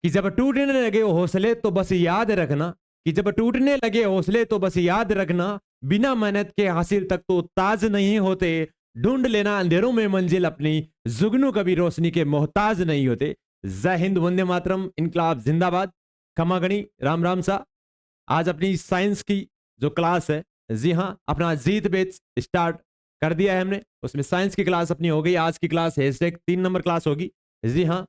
कि जब टूटने लगे हौसले तो बस याद रखना, कि जब टूटने लगे हौसले तो बस याद रखना, बिना मेहनत के हासिल तक तो ताज नहीं होते, ढूंढ लेना अंधेरों में मंजिल अपनी, जुगनू कभी रोशनी के मोहताज नहीं होते। जय हिंद, वंदे मातरम, इनकलाब जिंदाबाद, खमागणी, राम राम सा। आज अपनी साइंस की जो क्लास है, जी हाँ, अपना जीत बेच स्टार्ट कर दिया है हमने। उसमें साइंस की क्लास अपनी हो गई। आज की क्लास हैशटैग 3 नंबर क्लास होगी। जी हाँ,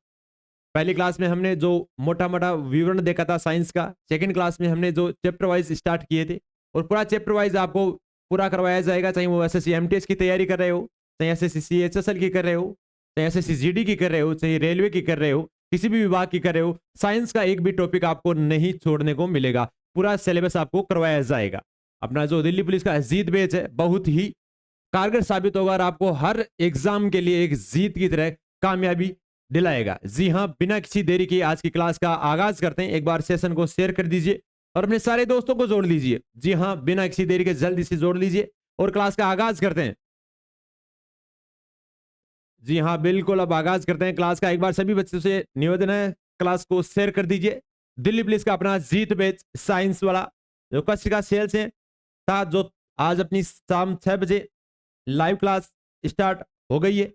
पहली क्लास में हमने जो मोटा मोटा विवरण देखा था साइंस का, सेकंड क्लास में हमने जो चैप्टर वाइज स्टार्ट किए थे, और पूरा चैप्टर वाइज आपको पूरा करवाया जाएगा, चाहे वो एसएससी एमटीएस की तैयारी कर रहे हो, चाहे एसएससी सीएचएसएल की कर रहे हो, चाहे एसएससी जीडी की कर रहे हो, चाहे रेलवे की कर रहे हो, किसी भी विभाग की कर रहे हो, साइंस का एक भी टॉपिक आपको नहीं छोड़ने को मिलेगा। पूरा सिलेबस आपको करवाया जाएगा। अपना जो दिल्ली पुलिस का जीत बेच है, बहुत ही कारगर साबित होगा और आपको हर एग्जाम के लिए एक जीत की तरह कामयाबी दिलाएगा। जी हाँ, बिना किसी देरी के आज की क्लास का आगाज करते हैं। एक बार सेशन को शेयर कर दीजिए और अपने सारे दोस्तों को जोड़ लीजिए। जी हाँ, बिना किसी देरी के जल्दी से जोड़ लीजिए और क्लास का आगाज करते हैं। जी हाँ, बिल्कुल, अब आगाज करते हैं क्लास का। एक बार सभी बच्चों से निवेदन है, क्लास को शेयर कर दीजिए। दिल्ली पुलिस का अपना जीत बैच साइंस वाला जो कक्षा का सेल्स है, था जो आज अपनी शाम 6 बजे लाइव क्लास स्टार्ट हो गई है।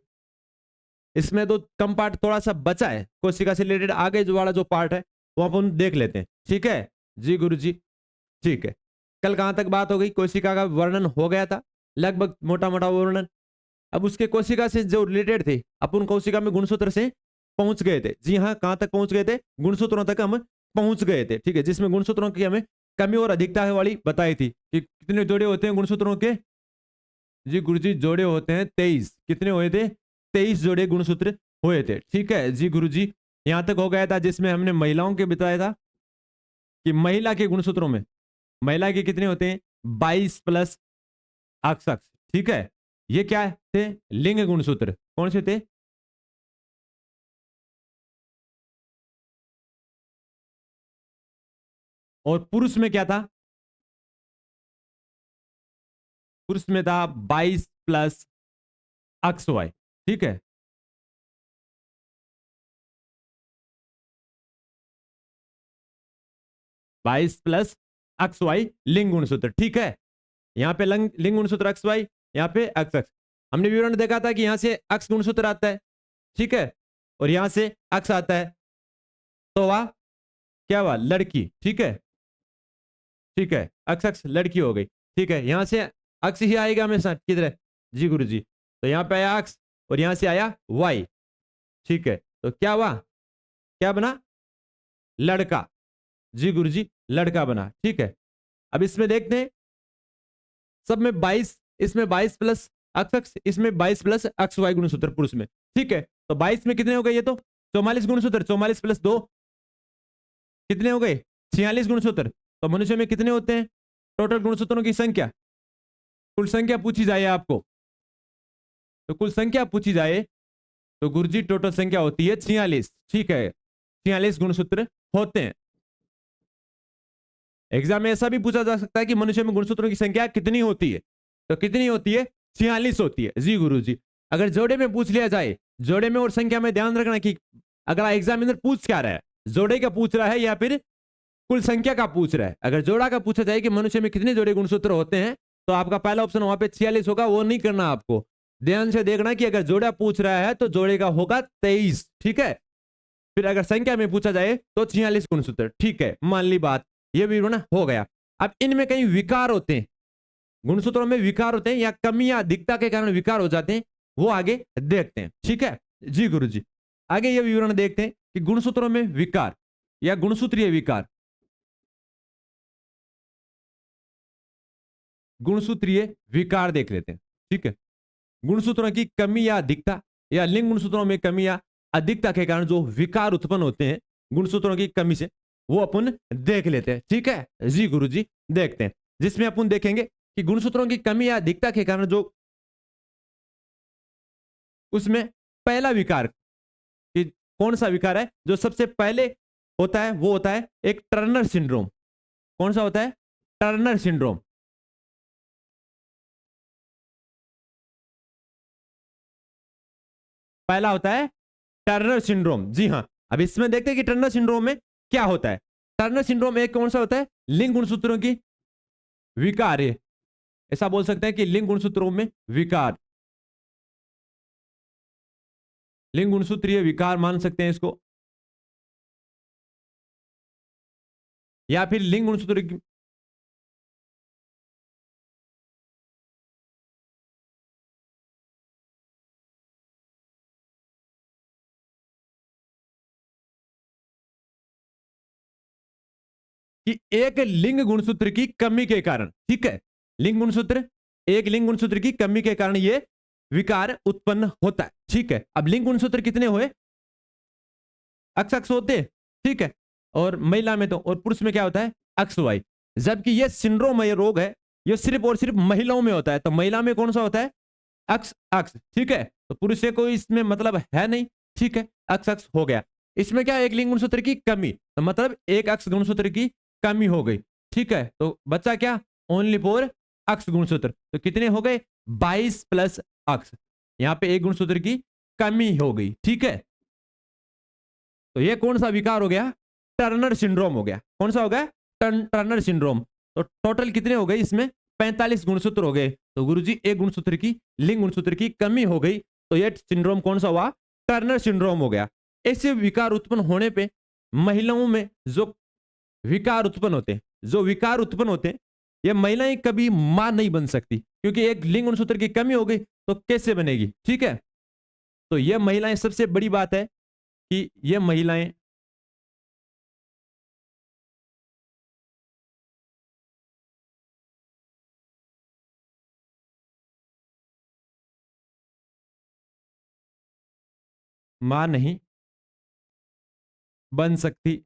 इसमें तो कम पार्ट थोड़ा सा बचा है, कोशिका से रिलेटेड आगे जो वाला जो पार्ट है वो अपन देख लेते हैं। ठीक है जी गुरु जी, ठीक है। कल कहां तक बात हो गई? कोशिका का वर्णन हो गया था लगभग, मोटा मोटा वर्णन। अब उसके कोशिका से जो रिलेटेड थे, अपन कोशिका में गुणसूत्र से पहुंच गए थे। जी हाँ, कहां तक पहुंच गए थे? गुणसूत्रों तक हम पहुंच गए थे। ठीक है, जिसमें गुणसूत्रों की हमें कमी और अधिकता वाली बताई थी कि कितने जोड़े होते हैं गुणसूत्रों के। जी गुरुजी, जोड़े होते हैं 23। कितने हुए थे? 23 जोड़े गुणसूत्र हुए थे। ठीक है जी गुरुजी, यहां तक हो गया था जिसमें हमने महिलाओं के बताया था कि महिला के गुणसूत्रों में महिला के कितने होते हैं? 22 प्लस अक्षक। ठीक है, ये क्या थे? लिंग गुणसूत्र। कौन से थे? और पुरुष में क्या था? पुरुष में था 22 प्लस अक्स वाई। ठीक है, 22 प्लस अक्स वाई लिंग गुणसूत्र। ठीक है, यहां पे लिंग गुणसूत्र अक्स वाई, यहां पे अक्स अक्स। हमने विवरण देखा था कि यहां से अक्स गुणसूत्र आता है। ठीक है, और यहां से अक्स आता है, तो वह क्या हुआ? लड़की। ठीक है, ठीक है, अक्स अक्स लड़की हो गई। ठीक है, यहां से अक्स ही आएगा हमेशा किधर? जी गुरु जी, तो यहां पे आया अक्स और यहां से आया वाई। ठीक है, तो क्या हुआ? क्या बना? लड़का। जी गुरु जी, लड़का बना। ठीक है, अब इसमें देखते हैं, सब में 22, इसमें 22 प्लस अक्स अक्स, इसमें 22 प्लस अक्स वाई गुणसूत्र पुरुष में। ठीक है, तो 22 में कितने हो गए? ये तो 44 गुणसूत्र। 44 प्लस 2 कितने हो गए? 46 गुणसूत्र। तो मनुष्य में कितने होते हैं टोटल गुणसूत्रों की संख्या? कुल संख्या पूछी जाए आपको, तो कुल संख्या पूछी जाए तो गुरुजी टोटल संख्या होती है 46। ठीक है, 46 गुणसूत्र होते हैं। एग्जाम में ऐसा भी पूछा जा सकता है कि मनुष्य में गुणसूत्रों की संख्या कितनी होती है? तो कितनी होती है? 46 होती है। जी गुरु जी, अगर जोड़े में पूछ लिया जाए, जोड़े में और संख्या में ध्यान रखना कि अगर एग्जामिनर पूछ क्या रहा है, जोड़े का पूछ रहा है या फिर कुल संख्या का पूछ रहा है। अगर जोड़ा का पूछा जाए कि मनुष्य में कितने जोड़े गुणसूत्र होते हैं, तो आपका पहला ऑप्शन वहां पे 46 होगा, वो नहीं करना आपको। ध्यान से देखना कि अगर जोड़ा पूछ रहा है तो जोड़े का होगा 23। ठीक है, फिर अगर संख्या में पूछा जाए तो 46 गुणसूत्र। ठीक है, मान ली बात, ये विवरण हो गया। अब इनमें कई विकार होते हैं, गुणसूत्रों में विकार होते हैं या कमी या अधिकता के कारण विकार हो जाते हैं, वो आगे देखते हैं। ठीक है जी गुरु जी, आगे ये विवरण देखते हैं कि गुणसूत्रों में विकार या गुणसूत्रीय विकार, गुणसूत्रीय विकार देख लेते हैं। ठीक है, गुणसूत्रों की कमी या अधिकता या लिंग गुणसूत्रों में कमी या अधिकता के कारण जो विकार उत्पन्न होते हैं गुणसूत्रों की कमी से, वो अपन देख लेते हैं। ठीक है जी गुरु जी, देखते हैं, जिसमें अपन देखेंगे कि गुणसूत्रों की कमी या अधिकता के कारण जो उसमें पहला विकार कि कौन सा विकार है जो सबसे पहले होता है, वो होता है एक टर्नर सिंड्रोम। कौन सा होता है? Turner syndrome. पहला होता है टर्नर सिंड्रोम। जी हाँ, अब इसमें देखते हैं कि टर्नर सिंड्रोम में क्या होता है। टर्नर सिंड्रोम एक कौन सा होता है, लिंग गुणसूत्रों की विकार है। ऐसा बोल सकते हैं कि लिंग गुणसूत्रों में विकार, लिंग गुणसूत्रीय विकार मान सकते हैं इसको, या फिर लिंग गुणसूत्र कि एक लिंग गुणसूत्र की कमी के कारण, ठीक है, लिंग गुणसूत्र, एक लिंग गुणसूत्र की कमी के कारण ये विकार उत्पन्न होता है, ठीक है। अब लिंग गुणसूत्र कितने हुए, अक्स अक्स होते हैं, ठीक है, और महिला में तो, और पुरुष में क्या होता है, अक्स वाई। जबकि ये सिंड्रोम, ये रोग है, ये सिर्फ और सिर्फ महिलाओं में होता है। तो महिला में कौन सा होता है, अक्स अक्स, ठीक है। तो पुरुष से कोई इसमें मतलब है नहीं, ठीक है, अक्स अक्स हो गया। इसमें क्या, एक लिंग गुणसूत्र की कमी, तो मतलब एक अक्स गुणसूत्र की कमी हो गई, ठीक है। तो बच्चा क्या, ओनली फोर अक्स गुणसूत्र। तो कितने हो गए, 22 प्लस अक्स, यहां पे एक गुणसूत्र की कमी हो गई, ठीक है। तो ये कौन सा विकार हो गया, टर्नर सिंड्रोम हो गया। कौन सा हो गया, टर्नर सिंड्रोम। तो टोटल कितने हो गए इसमें, 45 गुणसूत्र हो गए। तो गुरुजी एक गुणसूत्र की, लिंग गुणसूत्र की कमी हो गई, तो ये सिंड्रोम कौन सा हुआ, टर्नर सिंड्रोम हो गया। ऐसे विकार उत्पन्न होने पे महिलाओं में जो विकार उत्पन्न होते हैं, जो विकार उत्पन्न होते हैं, ये महिलाएं कभी मां नहीं बन सकती, क्योंकि एक लिंग गुणसूत्र की कमी हो गई तो कैसे बनेगी, ठीक है। तो ये महिलाएं, सबसे बड़ी बात है कि ये महिलाएं मां नहीं बन सकती,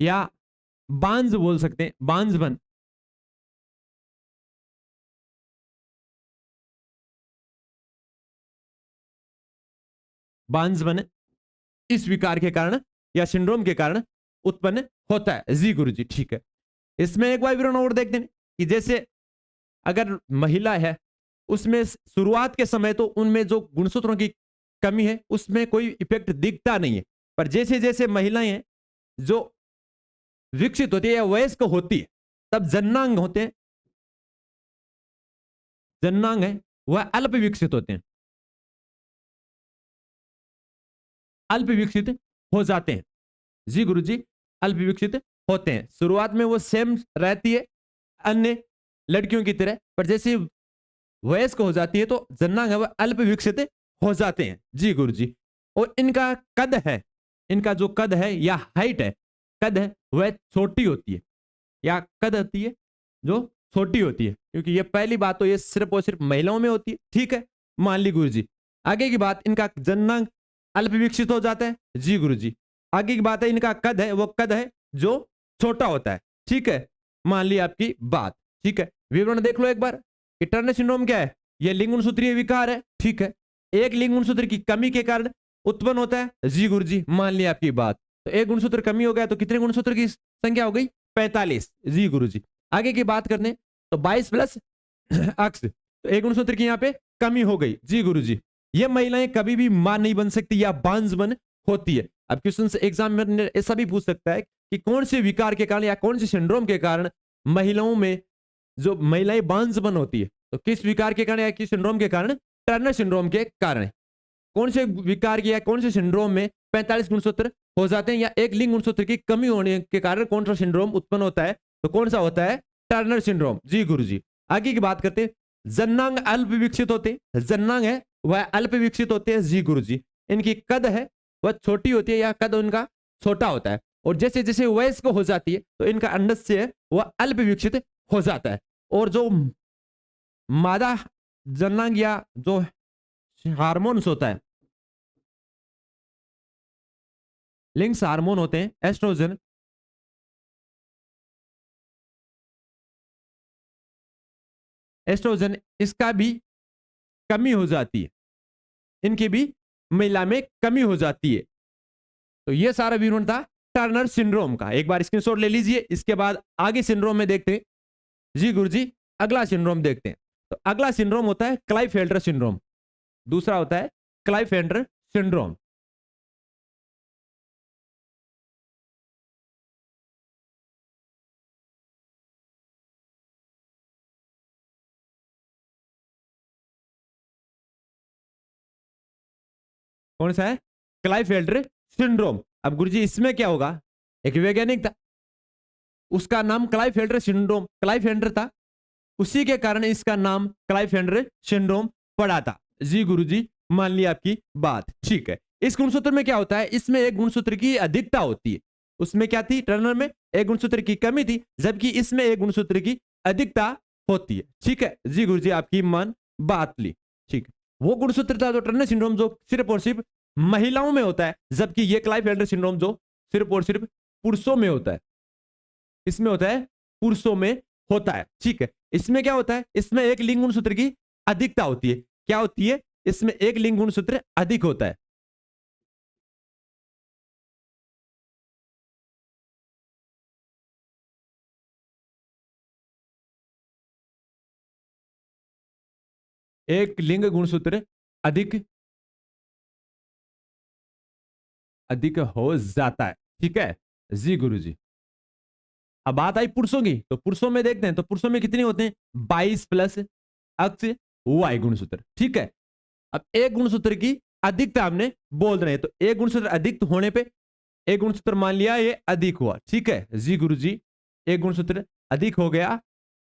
या बांझ बोल सकते हैं, बांझ बन, बांझ बन इस विकार के कारण या सिंड्रोम के कारण उत्पन्न होता है। जी गुरु जी, ठीक है। इसमें एक बार विवरण और देखते हैं कि जैसे अगर महिला है, उसमें शुरुआत के समय तो उनमें जो गुणसूत्रों की कमी है उसमें कोई इफेक्ट दिखता नहीं है, पर जैसे जैसे महिलाएं जो विकसित होती है या वयस्क होती है, तब जन्नांग होते हैं, जन्नांग है वह अल्प विकसित होते हैं, अल्प विकसित हो जाते हैं। जी गुरु जी, अल्प विकसित होते हैं। शुरुआत में वो सेम रहती है अन्य लड़कियों की तरह, पर जैसे वयस्क हो जाती है तो जन्नांग है वह अल्प विकसित हो जाते हैं। जी गुरु जी। और इनका कद है, इनका जो कद है या हाइट है, कद है वह छोटी होती है, या कद होती है जो छोटी होती है, क्योंकि ये पहली बात तो ये सिर्फ और सिर्फ महिलाओं में होती है, ठीक है, मान ली गुरु जी। आगे की बात, इनका जन्नांग अल्प विकसित हो जाता है। जी गुरु जी। आगे की बात है, इनका कद है वो कद है जो छोटा होता है, ठीक है, मान ली आपकी बात, ठीक है। विवरण देख लो एक बार कि टर्नर सिंड्रोम क्या है, ये लिंग गुणसूत्रीय विकार है, ठीक है, एक लिंग गुणसूत्र की कमी के कारण उत्पन्न होता है। जी गुरु जी, मान लिया आपकी बात। तो एक गुणसूत्र कमी हो गया तो कितने गुणसूत्र की संख्या हो गई, 45। जी गुरु जी। आगे की बात करने तो 22 प्लस अक्स, तो एक गुणसूत्र की यहाँ पे कमी हो गई। जी गुरु जी। ये महिलाएं कभी भी मां नहीं बन सकती या बांझ बन होती है। अब क्वेश्चन से एग्जाम में ऐसा भी पूछ सकता है कि कौन से विकार के कारण या कौन से सिंड्रोम के कारण महिलाओं में जो महिलाएं बांझ बन होती है, तो किस विकार के कारण या किस सिंड्रोम के कारण, टर्नर सिंड्रोम के कारण। कौन से विकार की या कौन से सिंड्रोम में 45 गुणसूत्र हो जाते हैं, या एक लिंग गुणसूत्र की कमी होने के कारण कौन सा सिंड्रोम उत्पन्न होता है, तो कौन सा होता है, टर्नर सिंड्रोम। जी गुरु जी। आगे की बात करते हैं, जन्नांग अल्प विकसित होते हैं, जन्नांग है वह अल्प विकसित होते हैं। जी गुरु जी। इनकी कद है वह छोटी होती है या कद उनका छोटा होता है, और जैसे जैसे वयस्क हो जाती है तो इनका अंडस्य है वह अल्प विकसित हो जाता है। और जो मादा जन्नांग या जो हार्मोन्स होता है, लिंक्स हार्मोन होते हैं, एस्ट्रोजन, एस्ट्रोजन, इसका भी कमी हो जाती है, इनकी भी महिला में कमी हो जाती है। तो ये सारा विवरण था टर्नर सिंड्रोम का। एक बार स्क्रीनशॉट ले लीजिए, इसके बाद आगे सिंड्रोम में देखते हैं। जी गुरुजी, अगला सिंड्रोम देखते हैं। तो अगला सिंड्रोम होता है क्लाइफेल्टर सिंड्रोम, दूसरा होता है क्लाइफेल्टर सिंड्रोम। कौन सा है? क्लाइफेल्टर सिंड्रोम। अब गुरुजी इसमें क्या होगा? एक वैज्ञानिक था, उसका नाम क्लाइफेल्टर सिंड्रोम, क्लाइफेल्टर था, उसी के कारण इसका नाम क्लाइफेल्टर सिंड्रोम पड़ा था। जी गुरुजी, मान लिया आपकी बात, ठीक है। इस गुणसूत्र में क्या होता है? इसमें एक गुणसूत्र की अधिकता होती है। उसमें क्या थी? टर्नर में एक गुणसूत्र की कमी थी, जबकि इसमें एक गुणसूत्र की अधिकता होती है। ठीक है जी गुरुजी, आपकी मान बात ली, ठीक है। वो गुणसूत्र था जो टर्नर सिंड्रोम जो सिर्फ और सिर्फ महिलाओं में होता है, जबकि ये क्लाइफेल्टर सिंड्रोम जो सिर्फ और सिर्फ पुरुषों में होता है। इसमें होता है, पुरुषों में होता है, ठीक है। इसमें क्या होता है? इसमें एक लिंग गुणसूत्र की अधिकता होती है। क्या होती है? इसमें एक लिंग गुणसूत्र अधिक होता है। एक लिंग गुणसूत्र अधिक अधिक हो जाता है, ठीक है जी गुरुजी। अब बात आई पुरुषों की, तो पुरुषों में देखते हैं, तो पुरुषों में कितने होते हैं? 22 प्लस अक्ष वाई गुणसूत्र, ठीक है। अब एक गुणसूत्र की अधिकता हमने बोल रहे हैं, तो एक गुणसूत्र अधिक होने पे एक गुणसूत्र मान लिया ये अधिक हुआ, ठीक है जी गुरुजी। एक गुणसूत्र अधिक हो गया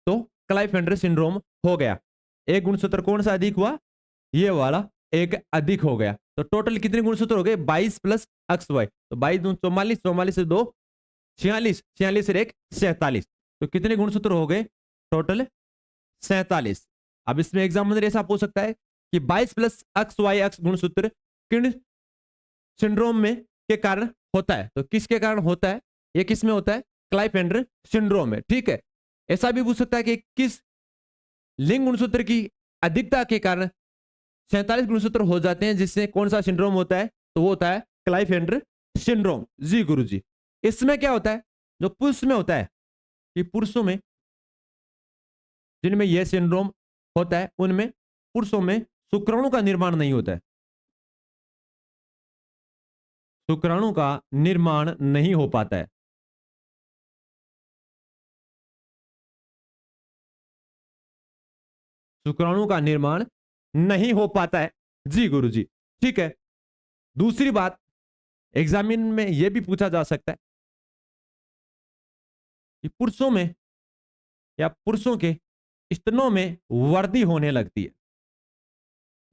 तो क्लाइफेल्टर सिंड्रोम हो गया। एक गुणसूत्र कौन सा अधिक हुआ? ये वाला एक अधिक हो गया। तो टोटल कितने गुणसूत्र हो गए? 22 प्लस एक्स वाई, तो 22 दूनी 44, 44 से 2 46, 46 से 1 47। तो कितने गुणसूत्र हो गए? टोटल 47। अब इसमें एग्जाम में ऐसा पूछ सकता है कि 22 प्लस एक्स वाई एक्स गुणसूत्र किन सिंड्रोम में के कारण होता है? तो किसके कारण होता है? ये किस में होता है? क्लाइफेल्टर सिंड्रोम में, ठीक है। ऐसा भी पूछ सकता है कि किस लिंग गुणसूत्र की अधिकता के कारण 47 गुणसूत्र हो जाते हैं, जिससे कौन सा सिंड्रोम होता है? तो वो होता है क्लाइफेल्टर सिंड्रोम। जी गुरुजी, इसमें क्या होता है? जो पुरुष में होता है, कि पुरुषों में जिनमें यह सिंड्रोम होता है, उनमें पुरुषों में शुक्राणु का निर्माण नहीं होता है। शुक्राणु का निर्माण नहीं हो पाता है। शुक्राणु का निर्माण नहीं हो पाता है, जी गुरुजी, ठीक है। दूसरी बात, एग्जामिन में यह भी पूछा जा सकता है कि पुरुषों में या पुरुषों के स्तनों में वर्दी होने लगती है।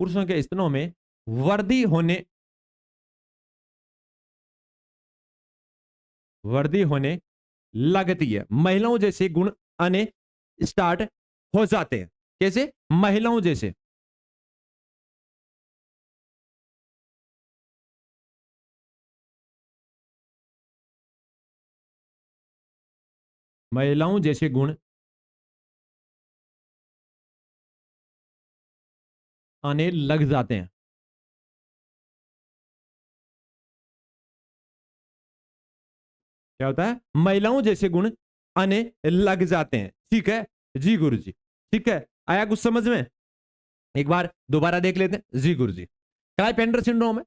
पुरुषों के स्तनों में वर्दी होने लगती है। महिलाओं जैसे गुण आने स्टार्ट हो जाते हैं। कैसे? महिलाओं जैसे। महिलाओं जैसे गुण आने लग जाते हैं। क्या होता है? महिलाओं जैसे गुण आने लग जाते हैं, ठीक है जी गुरु जी, ठीक है। आया कुछ समझ में? एक बार दोबारा देख लेते हैं जी गुरु जी। क्लाइपेंडर सिंड्रोम है,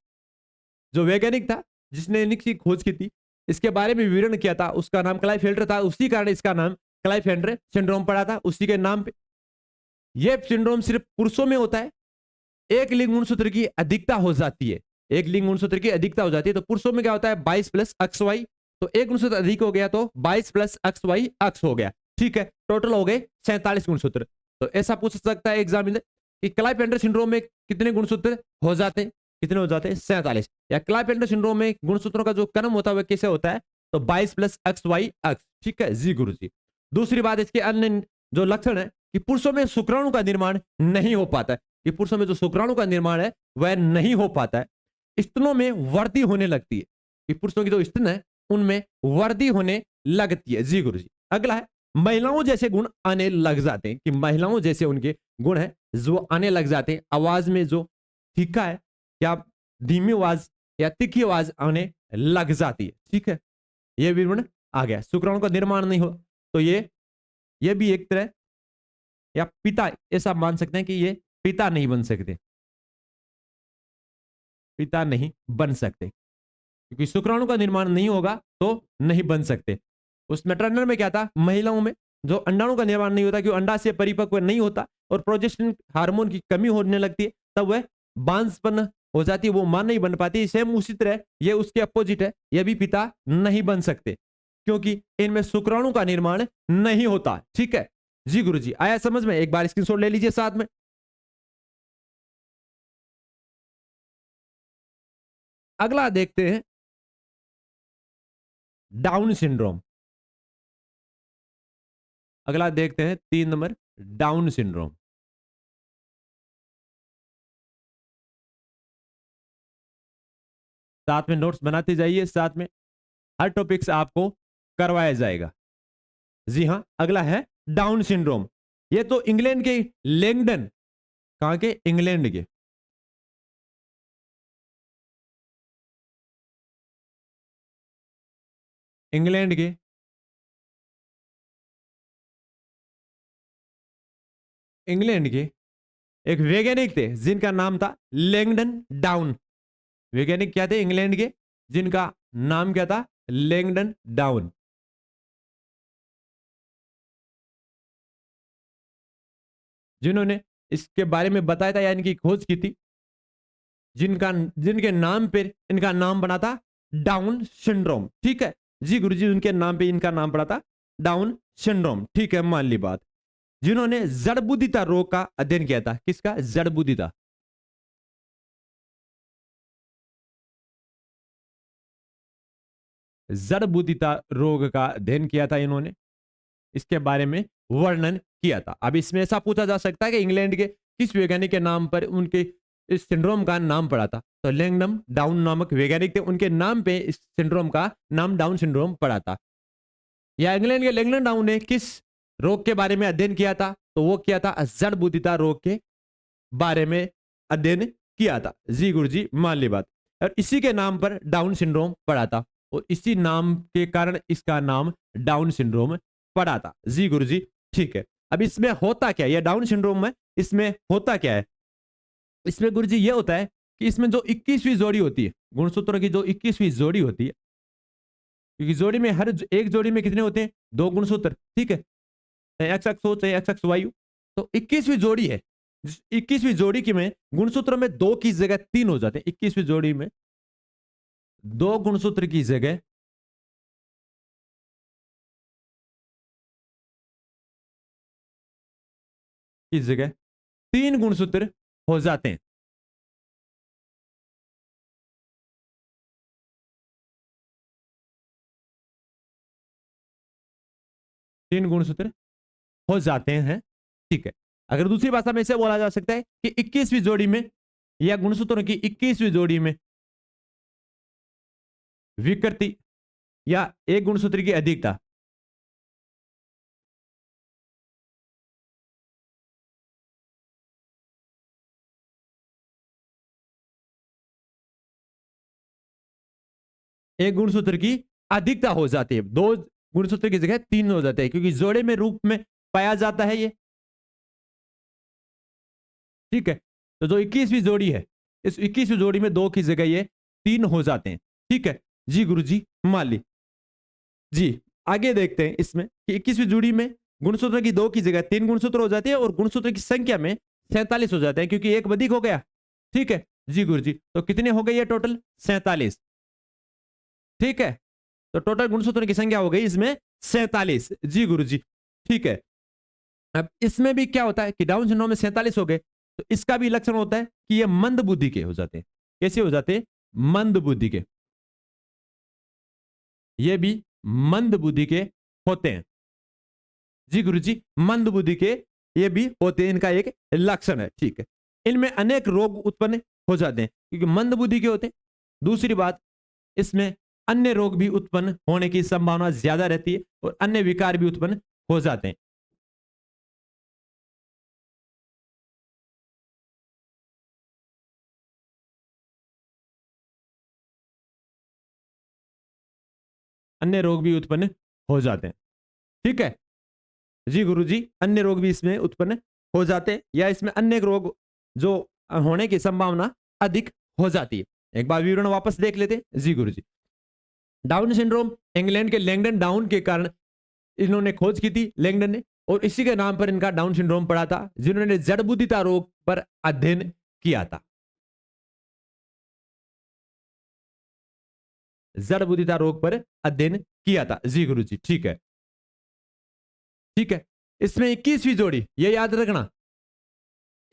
जो वैज्ञानिक था जिसने इनकी खोज की थी, इसके बारे में विवरण किया था, उसका नाम क्लाइफेल्टर था, उसी कारण इसका नाम क्लाइफेंडर सिंड्रोम पड़ा था, उसी के नाम पे। यह सिंड्रोम सिर्फ पुरुषों में होता है। एक लिंग गुणसूत्र की अधिकता हो जाती है, एक लिंग गुणसूत्र की अधिकता हो जाती है। तो पुरुषों में क्या होता है? 22 प्लस एक्स वाई, तो एक गुणसूत्र अधिक हो गया तो 22 प्लस एक्स वाई एक्स हो गया, ठीक है। टोटल हो गए 47 गुणसूत्र। तो ऐसा पूछ सकता है एग्जामिनर कि क्लाइपेंडर सिंड्रोम में कितने गुणसूत्र हो जाते हैं? कितने हो जाते हैं? 47। या क्लाइपेंडर सिंड्रोम में गुणसूत्रों का जो क्रम होता है वह कैसे होता है? तो 22 प्लस एक्स वाई एक्स, ठीक है जी गुरु जी। दूसरी बात, इसके अन्य जो लक्षण है कि पुरुषों में शुक्राणु का निर्माण नहीं हो पाता है, कि पुरुषों में जो शुक्राणु का निर्माण है वह नहीं हो पाता है। स्तनों में वर्दी होने लगती है, कि पुरुषों की जो स्तन है उनमें वर्दी होने लगती है, जी गुरु जी। अगला है, महिलाओं जैसे गुण आने लग जाते हैं, कि महिलाओं जैसे उनके गुण है जो आने लग जाते हैं। आवाज में जो तीखा है या धीमी आवाज या तीखी आवाज आने लग जाती है, ठीक है। यह विवरण आ गया। शुक्राणु का निर्माण नहीं हो तो ये भी एक तरह या पिता, ऐसा मान सकते हैं कि ये पिता नहीं बन सकते, पिता नहीं बन सकते, क्योंकि शुक्राणु का निर्माण नहीं होगा तो नहीं बन सकते। उस मैटरनल में क्या था? महिलाओं में जो अंडाणु का निर्माण नहीं होता, क्योंकि अंडा से परिपक्व नहीं होता और प्रोजेस्टेरोन हार्मोन की कमी होने लगती है, तब वह बांझपन हो जाती है, वो मां नहीं बन पाती। सेम उसी तरह ये उसके अपोजिट है, ये भी पिता नहीं बन सकते क्योंकि इनमें शुक्राणु का निर्माण नहीं होता। ठीक है जी गुरुजी, आया समझ में? एक बार स्क्रीनशॉट ले लीजिए साथ में। अगला देखते हैं डाउन सिंड्रोम। अगला देखते हैं 3 नंबर, डाउन सिंड्रोम। साथ में नोट्स बनाते जाइए, साथ में हर टॉपिक्स आपको करवाया जाएगा। जी हाँ, अगला है डाउन सिंड्रोम। ये तो इंग्लैंड के लैंगडन, कहां के? इंग्लैंड के। इंग्लैंड के इंग्लैंड के एक वैज्ञानिक थे जिनका नाम था लैंगडन डाउन। वैज्ञानिक क्या थे? इंग्लैंड के, जिनका नाम क्या था? Langdon down. जिन्होंने इसके बारे में बताया था या इनकी खोज की थी, जिनका जिनके नाम पे इनका नाम बना था डाउन सिंड्रोम। ठीक है जी गुरुजी, उनके नाम पे इनका नाम पड़ा था डाउन सिंड्रोम। ठीक है, मान ली बात। जिन्होंने जड़बुद्धिता रोग का अध्ययन किया था। किसका? जड़बुद्धिता। जड़बुद्धिता रोग का अध्ययन किया था इन्होंने, इसके बारे में वर्णन किया था। अब इसमें ऐसा पूछा जा सकता है कि इंग्लैंड के किस वैज्ञानिक के नाम पर उनके इस सिंड्रोम का नाम पड़ा था? तो लैंगडन डाउन नामक वैज्ञानिक थे, उनके नाम पे इस सिंड्रोम का नाम डाउन सिंड्रोम पड़ा था। या इंग्लैंड के लैंगडन डाउन ने किस रोग के बारे में अध्ययन किया था? तो वो किया था जड़बुद्धिता रोग के बारे में अध्ययन किया था। जी गुरु जी, मान ली बात। और इसी के नाम पर डाउन सिंड्रोम पड़ा था और इसी नाम के कारण इसका नाम डाउन सिंड्रोम पड़ा था। जी गुरु जी, ठीक है। अब इसमें होता क्या है? ये डाउन सिंड्रोम में इसमें होता क्या है? इसमें गुरु जी ये होता है कि इसमें जो 21वीं जोड़ी होती है, गुणसूत्रों की जो 21वीं जोड़ी होती है, क्योंकि जोड़ी में हर एक जोड़ी में कितने होते हैं? 2 गुणसूत्र। ठीक है, चाहे एक्स एक्स हो चाहे एक्स एक्स वाई हो, तो 21वीं जोड़ी है। 21वीं जोड़ी की में गुणसूत्रों में 2 की जगह 3 हो जाते हैं। 21वीं जोड़ी में 2 गुणसूत्र की जगह इस जगह 3 गुणसूत्र हो जाते हैं। 3 गुणसूत्र हो जाते हैं। ठीक है, अगर दूसरी भाषा में इसे बोला जा सकता है कि 21वीं जोड़ी में या गुणसूत्रों की 21वीं जोड़ी में विकृति या एक गुणसूत्र की अधिकता। एक गुणसूत्र की अधिकता हो जाती है। 2 गुणसूत्र की जगह 3 हो जाते हैं क्योंकि जोड़े में रूप में पाया जाता है ये। ठीक है, तो जो 21वीं जोड़ी है, इस 21वीं जोड़ी में 2 की जगह ये 3 हो जाते हैं। ठीक है जी गुरु जी, मान ली। जी, आगे देखते हैं इसमें कि 21वीं जोड़ी में गुणसूत्र की 2 की जगह 3 गुणसूत्र हो जाते हैं और गुणसूत्र की संख्या में 47 हो जाते हैं क्योंकि एक अधिक हो गया। ठीक है जी गुरु जी, तो कितने हो गए ये टोटल? 47। ठीक है, तो टोटल गुणसूत्रों की संख्या हो गई इसमें 47। जी गुरु जी, ठीक है। अब इसमें भी क्या होता है कि डाउन सिंड्रोम में 47 हो गए, तो इसका भी लक्षण होता है कि ये मंद बुद्धि के हो जाते हैं। कैसे हो जाते हैं? मंद बुद्धि के। ये भी मंद बुद्धि के होते हैं। जी गुरु जी, मंद बुद्धि के ये भी होते हैं, इनका एक लक्षण है। ठीक है, इनमें अनेक रोग उत्पन्न हो जाते हैं क्योंकि मंद बुद्धि के होते हैं। दूसरी बात, इसमें अन्य रोग भी उत्पन्न होने की संभावना ज्यादा रहती है और अन्य विकार भी उत्पन्न हो जाते हैं। अन्य रोग भी उत्पन्न हो जाते हैं। ठीक है जी गुरु जी, अन्य रोग भी इसमें उत्पन्न हो जाते हैं या इसमें अन्य रोग जो होने की संभावना अधिक हो जाती है। एक बार विवरण वापस देख लेते हैं। जी गुरु जी, डाउन सिंड्रोम इंग्लैंड के लैंगडन डाउन के कारण इन्होंने खोज की थी, लैंगडन ने, और इसी के नाम पर इनका डाउन सिंड्रोम पड़ा था, जिन्होंने जड़बुद्धिता रोग पर अध्ययन किया था। जड़ बुद्धिता रोग पर अध्ययन किया था। जी गुरु जी, ठीक है। ठीक है, इसमें 21वीं जोड़ी, ये याद रखना,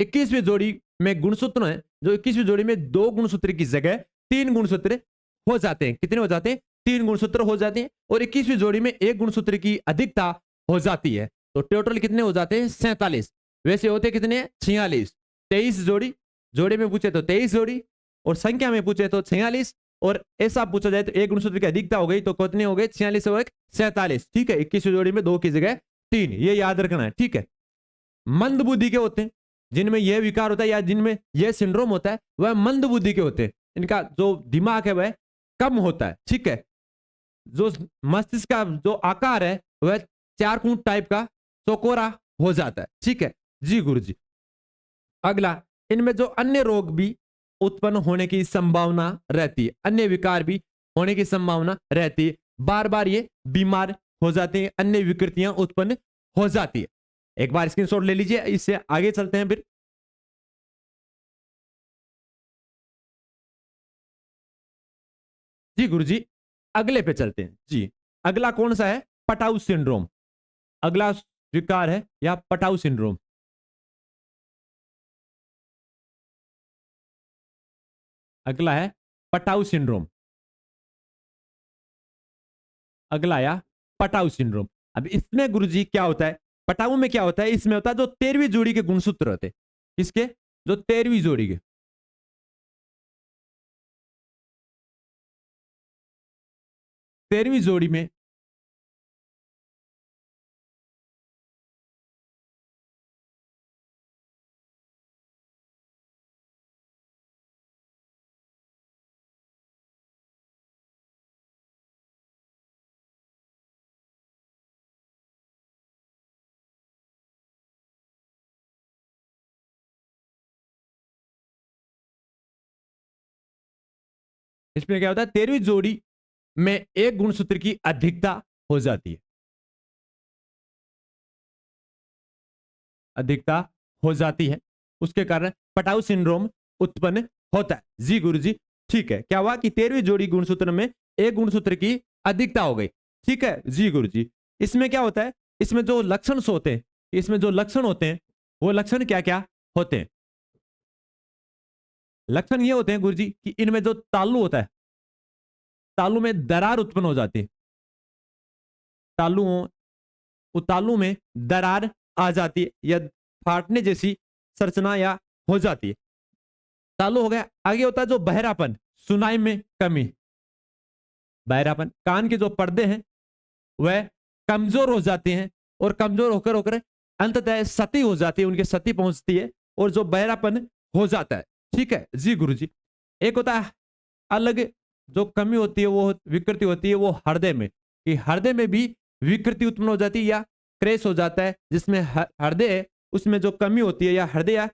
21वीं जोड़ी में गुणसूत्र है, जो 21वीं जोड़ी में 2 गुणसूत्र की जगह 3 गुणसूत्र हो जाते हैं। कितने हो जाते हैं? 3 गुणसूत्र हो जाते हैं। और 21वीं जोड़ी में 1 गुणसूत्र की अधिकता हो जाती है। तो टोटल कितने हो जाते हैं? 47। वैसे होते कितने? 46। 23 जोड़ी, जोड़े में पूछे तो 23 जोड़ी, और संख्या में पूछे तो 46, और ऐसा पूछा जाए तो 1 गुणसूत्र की अधिकता हो गई तो कितने हो गए? 46 और 1 47। ठीक है, 21वीं जोड़ी में 2 की जगह 3, ये याद रखना है। ठीक है, मंद बुद्धि के होते हैं, जिनमें यह विकार होता है या जिनमें यह सिंड्रोम होता है, वह मंद बुद्धि के होते हैं। इनका जो दिमाग है वह कम होता है। ठीक है, जो मस्तिष्क का जो आकार है वह 4 कूट टाइप का चौकोरा हो जाता है। ठीक है जी गुरु जी। अगला, इनमें जो अन्य रोग भी उत्पन्न होने की संभावना रहती है, अन्य विकार भी होने की संभावना रहती है। बार बार ये बीमार हो जाते हैं, अन्य विकृतियां उत्पन्न हो जाती है। एक बार स्क्रीनशॉट ले लीजिए, इससे आगे चलते हैं फिर। जी गुरुजी, अगले पे चलते हैं जी। अगला कौन सा है? Patau syndrome. अगला विकार है या पटाउ सिंड्रोम। अगला है पटाउ सिंड्रोम। अगला आया पटाउ सिंड्रोम। अब इसमें गुरुजी क्या होता है? पटाउ में क्या होता है? इसमें होता है जो 13वीं जोड़ी के गुणसूत्र होते हैं। किसके? जो 13वीं जोड़ी के, 13वीं जोड़ी में इसमें क्या होता है? 13वीं जोड़ी में एक गुणसूत्र की अधिकता हो जाती है। अधिकता हो जाती है, उसके कारण पटाउ सिंड्रोम उत्पन्न होता है। जी गुरु जी, ठीक है। क्या हुआ कि 13वीं जोड़ी गुणसूत्र में एक गुणसूत्र की अधिकता हो गई। ठीक है जी गुरु जी। इसमें क्या होता है? इसमें जो लक्षण होते हैं, इसमें जो लक्षण होते हैं, वो लक्षण क्या क्या होते हैं? लक्षण ये होते हैं गुरु जी कि इनमें जो तालु होता है, तालु में दरार उत्पन्न हो जाती है। तालु, तालु में दरार आ जाती है या फाटने जैसी संरचना या हो जाती है। तालु हो गया। आगे होता है जो बहरापन, सुनाई में कमी। बहरापन, कान के जो पर्दे हैं वह कमजोर हो जाते हैं, और कमजोर होकर होकर अंततः सती हो जाती है, उनकी सती पहुंचती है, और जो बहरापन हो जाता है। ठीक है जी गुरु जी। एक होता है अलग, जो कमी होती है, वो विकृति होती है वो हृदय में, कि हृदय में भी विकृति उत्पन्न हो जाती है या क्रेश हो जाता है, जिसमें हृदय है उसमें जो कमी होती है या हृदय या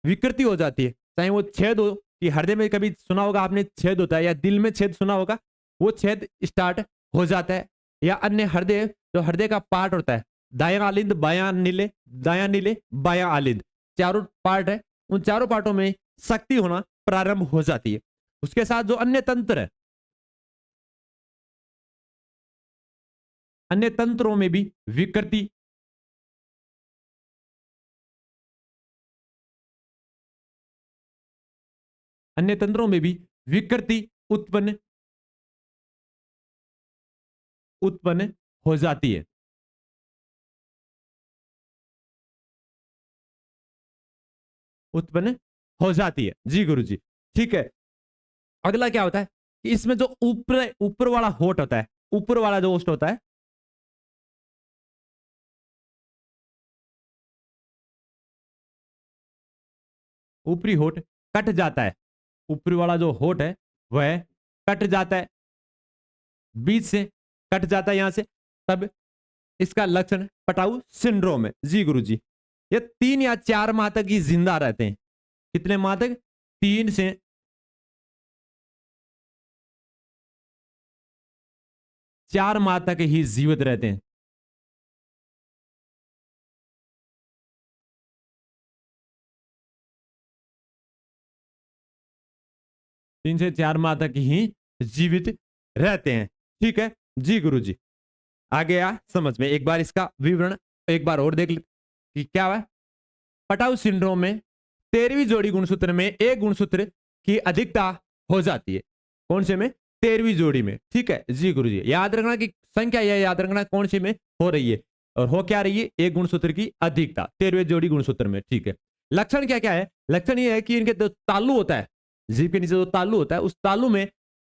विकृति हो जाती है, चाहे वो छेद हो, कि हृदय में कभी सुना होगा आपने छेद होता है, या दिल में छेद सुना होगा, वो छेद स्टार्ट हो जाता है। या अन्य हृदय, जो हृदय का पार्ट होता है, दायां आलिंद, बायां नीले, दायां नीले, बायां आलिंद, चारों पार्ट है, उन चारों पार्टों में शक्ति होना प्रारंभ हो जाती है। उसके साथ जो अन्य तंत्र है, अन्य तंत्रों में भी विकृति, अन्य तंत्रों में भी विकृति उत्पन्न उत्पन्न हो जाती है। उत्पन्न हो जाती है जी गुरु जी, ठीक है। अगला क्या होता है कि इसमें जो ऊपर ऊपर वाला होठ होता है, ऊपर वाला जो होस्ट होता है, ऊपरी होठ कट जाता है। ऊपरी वाला जो होठ है वह कट जाता है, बीच से कट जाता है यहां से, तब इसका लक्षण पटाऊ सिंड्रोम है। जी गुरु जी, ये 3 या 4 माह तक ही जिंदा रहते हैं। कितने माह तक? 3 से 4 माह तक ही जीवित रहते हैं। 3 से 4 माह तक ही जीवित रहते हैं। ठीक है जी गुरु जी, आ गया समझ में। एक बार इसका विवरण एक बार और देख लेते कि क्या है। पटाउ सिंड्रोम में 13वीं जोड़ी गुणसूत्र में एक गुणसूत्र की अधिकता हो जाती है। कौन से में? 13वीं जोड़ी में। ठीक है जी गुरु जी, याद रखना कि संख्या यह याद रखना कौन सी में हो रही है और हो क्या रही है, एक गुणसूत्र की अधिकता 13वें जोड़ी गुणसूत्र में। ठीक है, लक्षण क्या क्या है? लक्षण ये है कि इनके जो तालु होता है, जीभ के नीचे जो तालु होता है, उस तालु में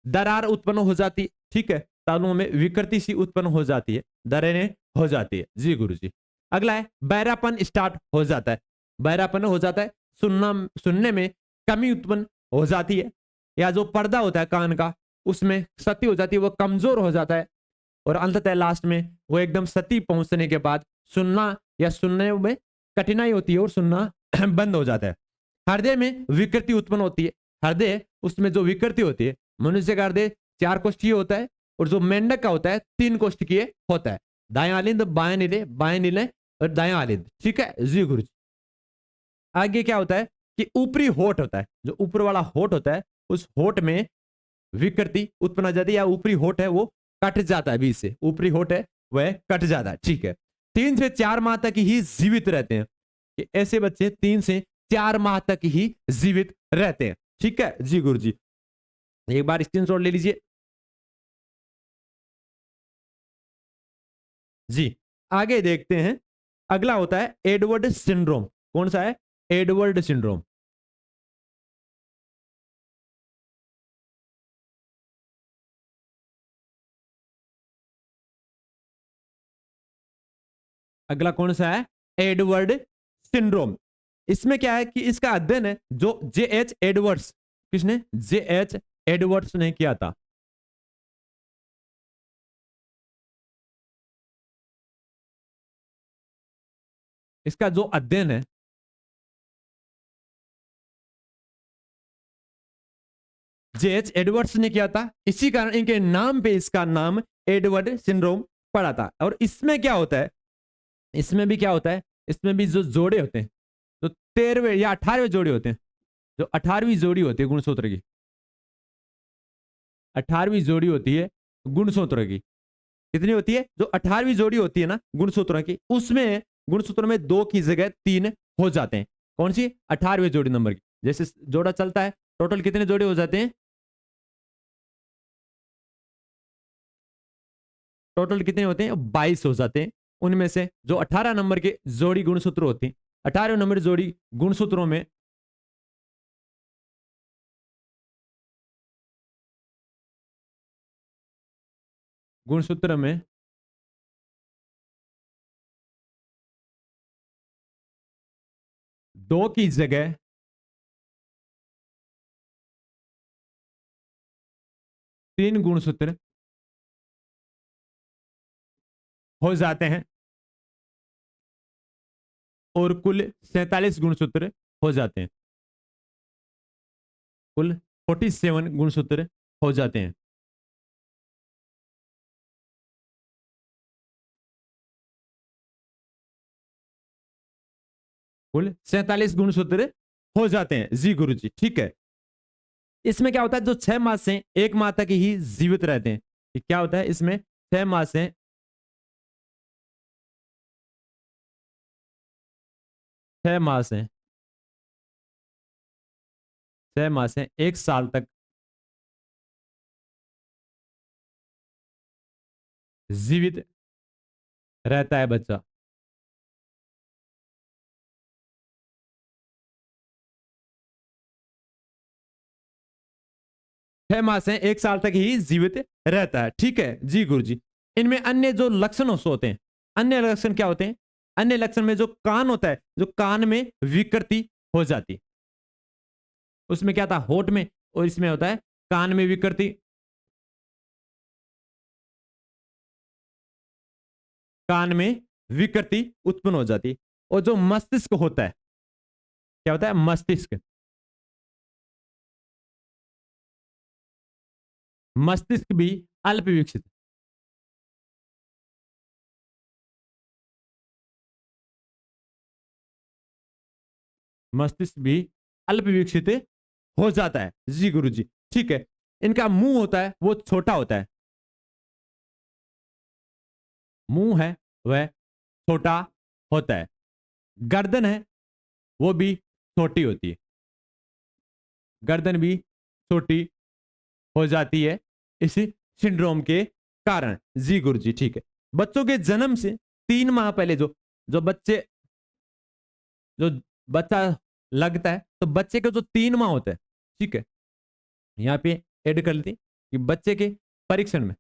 दरार उत्पन्न हो जाती है। ठीक है, तालुओं में विकृति सी उत्पन्न हो जाती है, दरारें हो जाती है जी गुरु जी। अगला है बहरापन स्टार्ट हो जाता है। बहरापन हो जाता है, सुनने में कमी उत्पन्न हो जाती है, या जो पर्दा होता है कान का उसमें क्षति हो जाती है, वो कमजोर हो जाता है। और अंततः लास्ट में वो एकदम सती पहुंचने के बाद सुनना या सुनने में कठिनाई होती है और सुनना बंद हो जाता है। हृदय में विकृति उत्पन्न होती है। हृदय, उसमें जो विकृति होती है, मनुष्य का हृदय 4 कोष्ठीय होता है और जो मेंढक का होता है 3 कोष्ठकीय होता है। दायां आलिंद, बाएं नीले और दायां आलिंद। ठीक है जी गुरु जी। आगे क्या होता है कि ऊपरी होठ होता है, जो ऊपर वाला होठ होता है उस होठ में विकृति उत्पन्न हो जाती है, या ऊपरी होठ है वो कट जाता है, बीच से ऊपरी होठ है वह कट जाता है। ठीक है, 3 से 4 माह तक ही जीवित रहते हैं। कि ऐसे बच्चे 3 से 4 माह तक ही जीवित रहते हैं। ठीक है जी गुरु जी, एक बार स्क्रीनशॉट ले लीजिए जी। आगे देखते हैं, अगला होता है एडवर्ड सिंड्रोम। कौन सा है? Edward syndrome. अगला कौन सा है? Edward syndrome. इसमें क्या है कि इसका अध्ययन है जो J.H. एडवर्ड्स, किसने? J.H. एडवर्ड्स ने किया था। इसका जो अध्ययन है J.H. एडवर्ड्स ने किया था, इसी कारण इनके नाम पे इसका नाम एडवर्ड सिंड्रोम पड़ा था। और इसमें क्या होता है, इसमें भी क्या होता है, इसमें भी जो जोड़े होते हैं, तो 13वें या 18वें जोड़े होते हैं, जो 18वीं जोड़ी होती है गुणसूत्र की, 18वीं जोड़ी होती है गुणसूत्र की। कितनी होती है? जो 18वीं जोड़ी होती है ना गुणसूत्रों की, उसमें गुणसूत्र में 2 की जगह 3 हो जाते हैं। कौन सी? 18वीं जोड़ी नंबर की। जैसे जोड़ा चलता है, टोटल कितने जोड़े हो जाते हैं? टोटल कितने होते हैं? 22 हो जाते हैं। उनमें से जो 18 नंबर के जोड़ी गुणसूत्र होते हैं, 18 नंबर जोड़ी गुणसूत्रों में गुणसूत्र में 2 की जगह 3 गुणसूत्र हो जाते हैं और कुल 47 गुणसूत्र हो जाते हैं। कुल 47 गुणसूत्र हो जाते हैं। कुल 47 गुणसूत्र हो जाते हैं जी गुरु जी। ठीक है, इसमें क्या होता है, जो 6 माह से 1 माह तक ही जीवित रहते हैं। कि क्या होता है इसमें? 6 माह से 6 माह से 6 माह से 1 साल तक जीवित रहता है बच्चा। 6 माह से 1 साल तक ही जीवित रहता है। ठीक है जी गुरु जी। इनमें अन्य जो लक्षण होते हैं, अन्य लक्षण क्या होते हैं? अन्य लक्षण में जो कान होता है, जो कान में विकृति हो जाती है। उसमें क्या था? होठ में, और इसमें होता है कान में विकृति। कान में विकृति उत्पन्न हो जाती है। और जो मस्तिष्क होता है, क्या होता है? मस्तिष्क। मस्तिष्क भी अल्प विकसित। मस्तिष्क भी अल्प विकसित हो जाता है जी गुरु जी। ठीक है, इनका मुंह होता है वो छोटा होता है, मुंह है वह छोटा होता है, गर्दन है वो भी छोटी होती है, गर्दन भी छोटी हो जाती है इस सिंड्रोम के कारण। जी गुरुजी, ठीक है। बच्चों के जन्म से 3 माह पहले जो जो बच्चे जो बच्चा लगता है, तो बच्चे के जो 3 माह होते हैं, ठीक है, यहाँ पे ऐड कर लेते हैं कि बच्चे के परीक्षण में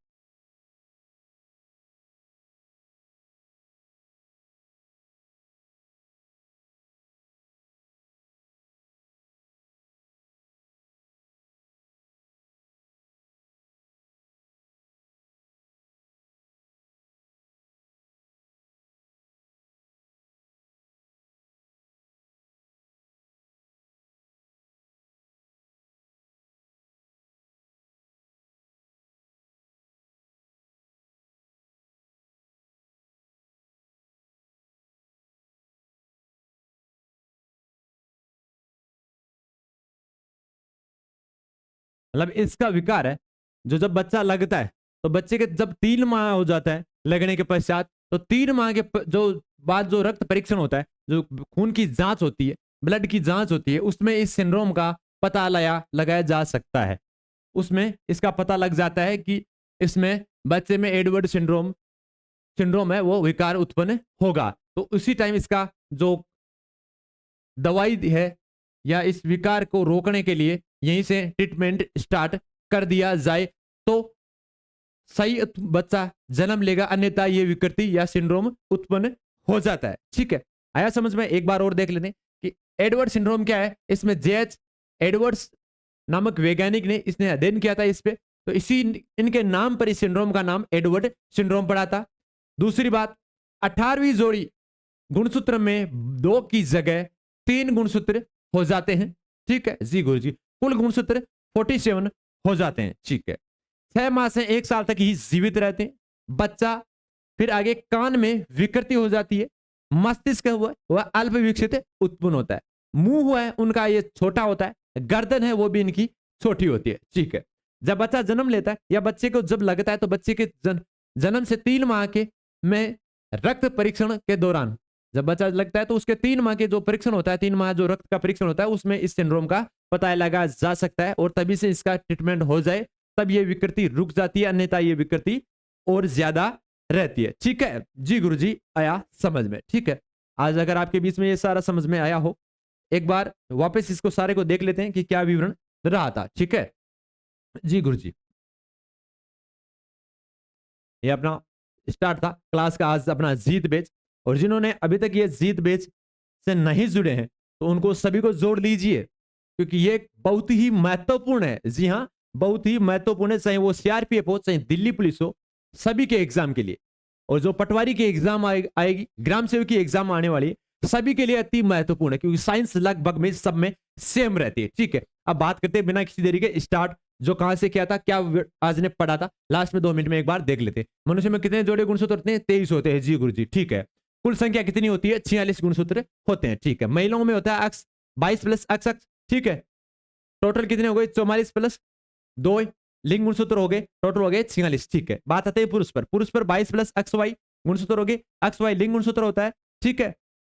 मतलब इसका विकार है, जो जब बच्चा लगता है तो बच्चे के जब 3 माह हो जाता है लगने के पश्चात, तो 3 माह के जो बाद जो रक्त परीक्षण होता है, जो खून की जांच होती है, ब्लड की जांच होती है, उसमें इस सिंड्रोम का पता लगाया जा सकता है। उसमें इसका पता लग जाता है कि इसमें बच्चे में एडवर्ड सिंड्रोम सिंड्रोम है वो विकार उत्पन्न होगा। तो उसी टाइम इसका जो दवाई है या इस विकार को रोकने के लिए यहीं से ट्रीटमेंट स्टार्ट कर दिया जाए तो सही बच्चा जन्म लेगा, अन्यथा ये विकृति या सिंड्रोम उत्पन्न हो जाता है। ठीक है, आया समझ में? एक बार और देख लेते हैं कि एडवर्ड सिंड्रोम क्या है। इसमें जेएच एडवर्ड्स नामक वैज्ञानिक ने इसने अध्ययन किया था इस पे, तो इसी इनके नाम पर इस सिंड्रोम का नाम एडवर्ड सिंड्रोम पड़ा था। दूसरी बात, 18वीं जोड़ी गुणसूत्र में 2 की जगह 3 गुणसूत्र हो जाते हैं। ठीक है जी गुरु जी, कुल गुणसूत्र 47 हो जाते हैं। ठीक है, 6 माह से 1 साल तक ही जीवित रहते हैं। बच्चा फिर आगे कान में विकृति हो जाती है, मस्तिष्क हुआ वह अल्प विकसित उत्पन्न होता है, मुंह हुआ है उनका ये छोटा होता है, गर्दन है वो भी इनकी छोटी होती है। ठीक है, जब बच्चा जन्म लेता है या बच्चे को जब लगता है तो बच्चे के जन्म से 3 माह के में रक्त परीक्षण के दौरान जब बच्चा लगता है तो उसके 3 माह के जो परीक्षण होता है, 3 माह जो रक्त का परीक्षण होता है, उसमें इस सिंड्रोम का पता लगाया जा सकता है और तभी से इसका ट्रीटमेंट हो जाए, तब ये विकृति रुक जाती है, अन्यथा ये विकृति और ज्यादा रहती है। ठीक है जी गुरुजी, आया समझ में? ठीक है, आज अगर आपके बीच में ये सारा समझ में आया हो, एक बार वापस इसको सारे को देख लेते हैं कि क्या विवरण रहा था। ठीक है जी गुरुजी, ये अपना स्टार्ट था क्लास का आज अपना जीत बैच, और जिन्होंने अभी तक ये जीत बैच से नहीं जुड़े हैं तो उनको सभी को जोड़ लीजिए, क्योंकि ये बहुत ही महत्वपूर्ण है। जी हाँ, बहुत ही महत्वपूर्ण है, चाहे वो सीआरपीएफ हो चाहे दिल्ली पुलिस हो, सभी के एग्जाम के लिए। और जो पटवारी की एग्जाम आएगी, ग्राम सेवक की एग्जाम आने वाली है, सभी के लिए अति महत्वपूर्ण है, क्योंकि साइंस लगभग में सब में सेम रहती है। ठीक है, अब बात करते हैं बिना किसी देरी के स्टार्ट, जो कहां से किया था, क्या आज ने पढ़ा था, लास्ट में 2 मिनट में एक बार देख लेते हैं। मनुष्य में कितने जोड़े गुणसूत्र होते हैं? 23 होते हैं। जी गुरु जी, ठीक है। कुल संख्या कितनी होती है? 46 गुणसूत्र होते हैं। ठीक है, महिलाओं में होता है अक्स 22 प्लस अक्स अक्स। ठीक है, टोटल कितने हो गए? 44 प्लस 2 लिंग गुणसूत्र हो गए, टोटल हो गए 46। ठीक है, बात आते हैं पुरुष पर। पुरुष पर 22 प्लस अक्स वाई गुणसूत्र हो गए, अक्स वाई लिंग गुणसूत्र होता है। ठीक है,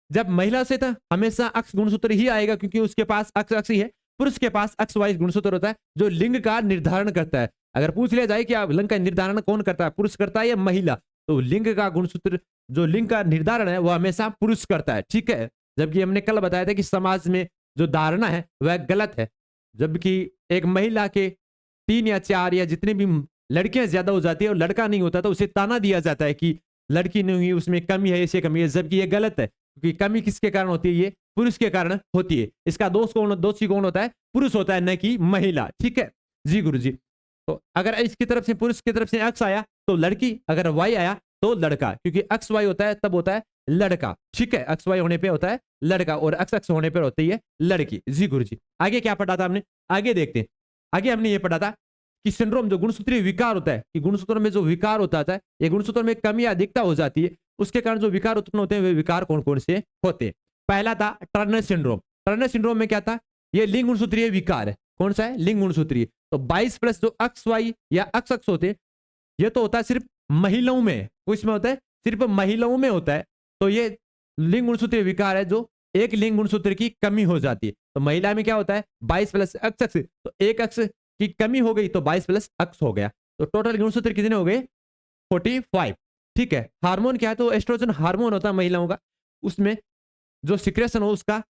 जब महिला से था हमेशा अक्स गुणसूत्र ही आएगा, क्योंकि उसके पास अक्स अक्स ही है। पुरुष के पास अक्स वाई गुणसूत्र होता है, जो लिंग का निर्धारण करता है। अगर पूछ लिया जाए कि आप लिंग का निर्धारण कौन करता है, पुरुष करता है या महिला, तो लिंग का गुणसूत्र जो लिंग का निर्धारण है वो हमेशा पुरुष करता है। ठीक है, जबकि हमने कल बताया था कि समाज में जो धारणा है वह गलत है, जबकि एक महिला के 3 या 4 या जितने भी लड़कियां ज्यादा हो जाती है और लड़का नहीं होता, तो उसे ताना दिया जाता है कि लड़की नहीं हुई, उसमें कमी है, ऐसे कमी है, जबकि ये गलत है, क्योंकि कमी किसके कारण होती है? ये पुरुष के कारण होती है। इसका दोषी कौन होता है? पुरुष होता है, न कि महिला। ठीक है जी गुरु जी, तो अगर इसकी तरफ से पुरुष की तरफ से अक्स आया तो लड़की, अगर वाई आया तो लड़का, क्योंकि अक्स वाई होता है तब होता है लड़का। ठीक है, अक्स वाई होने पे होता है लड़का और अक्स अक्स होने पर होती है लड़की। जी गुरु जी, आगे क्या पढ़ा था हमने? आगे देखते हैं। आगे हमने ये पढ़ा था कि सिंड्रोम जो गुणसूत्रीय विकार होता है, कि गुणसूत्र में जो विकार होता है, ये गुणसूत्र में कमी या अधिकता हो जाती है, उसके कारण जो विकार उत्पन्न होते हैं वे विकार कौन कौन से होते हैं? पहला था टर्नर सिंड्रोम। टर्नर सिंड्रोम में क्या था? ये लिंग गुणसूत्रीय विकार है, कौन सा है, लिंग गुणसूत्री। तो 22 प्लस जो अक्स वाई या अक्स अक्स होते हैं, ये तो होता है सिर्फ महिलाओं में, कुछ में होता है सिर्फ महिलाओं में होता है। तो ये लिंग गुणसूत्री विकार है जो एक लिंग गुणसूत्र की कमी हो जाती है। तो महिला में क्या होता है 22 प्लस अक्स अक्स, तो एक अक्स की कमी हो गई तो 22 प्लस अक्स हो गया। तो टोटल गुणसूत्र कितने हो गए 45। ठीक है, हार्मोन क्या है, तो एस्ट्रोजन हार्मोन होता है महिलाओं का, उसमें जो सिक्रेशन हो उसका